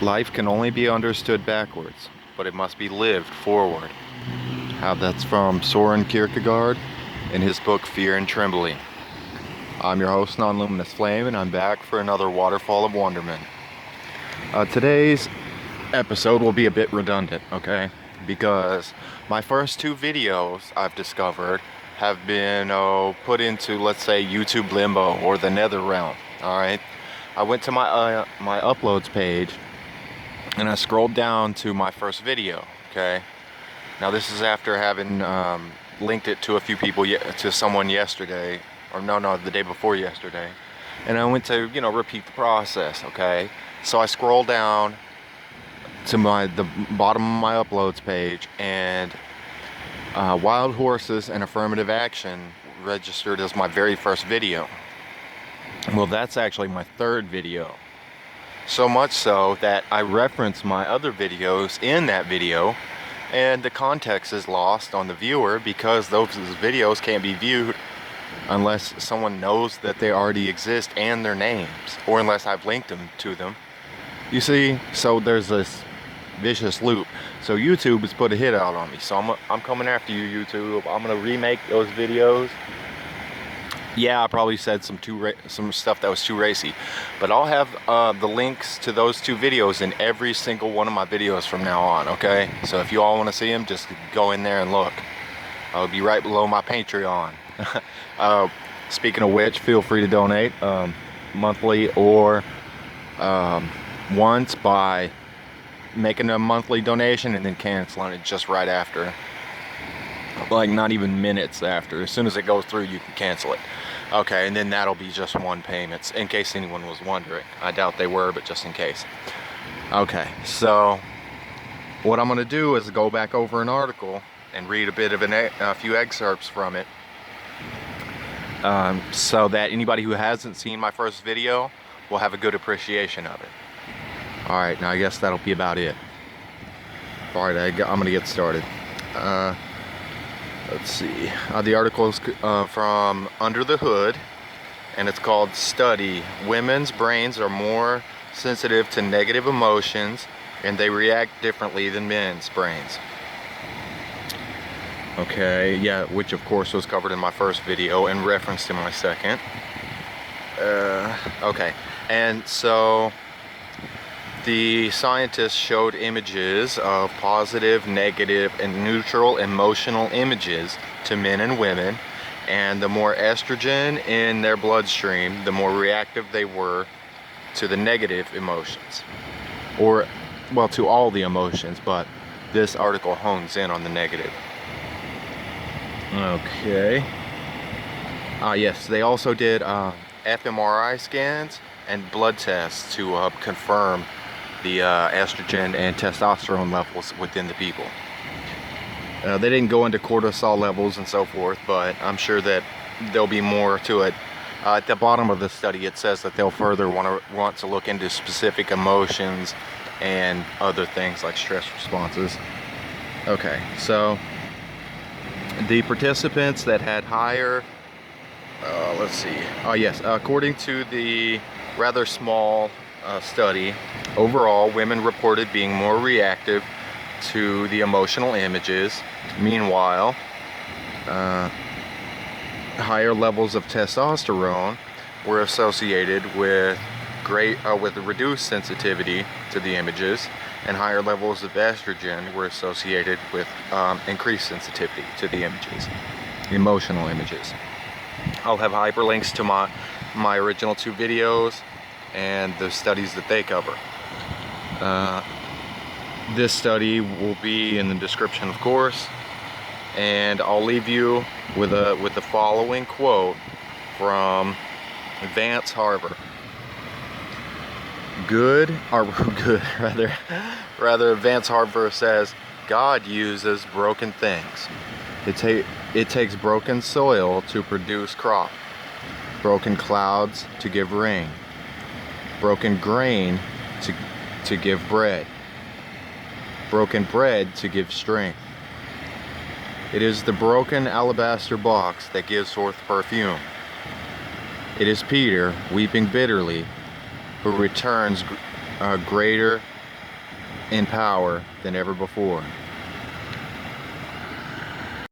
Life can only be understood backwards, but it must be lived forward. That's from Soren Kierkegaard in his book Fear and Trembling. I'm your host, Non-Luminous Flame, and I'm back for another Waterfall of Wonderment. Today's episode will be a bit redundant, okay? Because my first two videos I've discovered have been put into, let's say, YouTube limbo or the nether realm, alright? I went to my uploads page and I scrolled down to my first video, okay? Now this is after having linked it to a few people, to someone yesterday, or no, the day before yesterday. And I went to, repeat the process, okay? So I scrolled down to the bottom of my uploads page, and wild horses and affirmative action registered as my very first video. Well, that's actually my third video. So much so that I reference my other videos in that video, and the context is lost on the viewer because those videos can't be viewed unless someone knows that they already exist and their names, or unless I've linked them to them. You see, so there's this vicious loop. So YouTube has put a hit out on me. So I'm coming after you, YouTube. I'm gonna remake those videos. Yeah, I probably said some stuff that was too racy, but I'll have the links to those two videos in every single one of my videos from now on, okay? So if you all want to see them, just go in there and look. I'll be right below my Patreon. Speaking of which, feel free to donate monthly or once by making a monthly donation and then canceling it just right after. Like not even minutes after. As soon as it goes through, you can cancel it. Okay, and then that'll be just one payment, in case anyone was wondering. I doubt they were, but just in case. Okay, so what I'm going to do is go back over an article and read a few excerpts from it, so that anybody who hasn't seen my first video will have a good appreciation of it. Alright, now I guess that'll be about it. Alright, I'm going to get started. Let's see. The article is from Under the Hood, and it's called Study. Women's brains are more sensitive to negative emotions, and they react differently than men's brains. Okay, yeah, which of course was covered in my first video and referenced in my second. Okay, and so the scientists showed images of positive, negative, and neutral emotional images to men and women, and the more estrogen in their bloodstream, the more reactive they were to the negative emotions. Or, well, to all the emotions, but this article hones in on the negative. Okay. Yes, they also did fMRI scans and blood tests to confirm the estrogen and testosterone levels within the people. They didn't go into cortisol levels and so forth, but I'm sure that there'll be more to it. At the bottom of the study, it says that they'll further want to look into specific emotions and other things like stress responses. Okay, so the participants that had higher, let's see. Oh yes, according to the rather small study, overall women reported being more reactive to the emotional images. Meanwhile, higher levels of testosterone were associated with reduced sensitivity to the images, and higher levels of estrogen were associated with increased sensitivity to the images, emotional images. I'll have hyperlinks to my original two videos and the studies that they cover. This study will be in the description, of course, and I'll leave you with the following quote from Vance Harbor. Rather, Vance Harbor says, God uses broken things. It takes broken soil to produce crop, broken clouds to give rain, broken grain to give bread, broken bread to give strength. It is the broken alabaster box that gives forth perfume. It is Peter, weeping bitterly, who returns greater in power than ever before.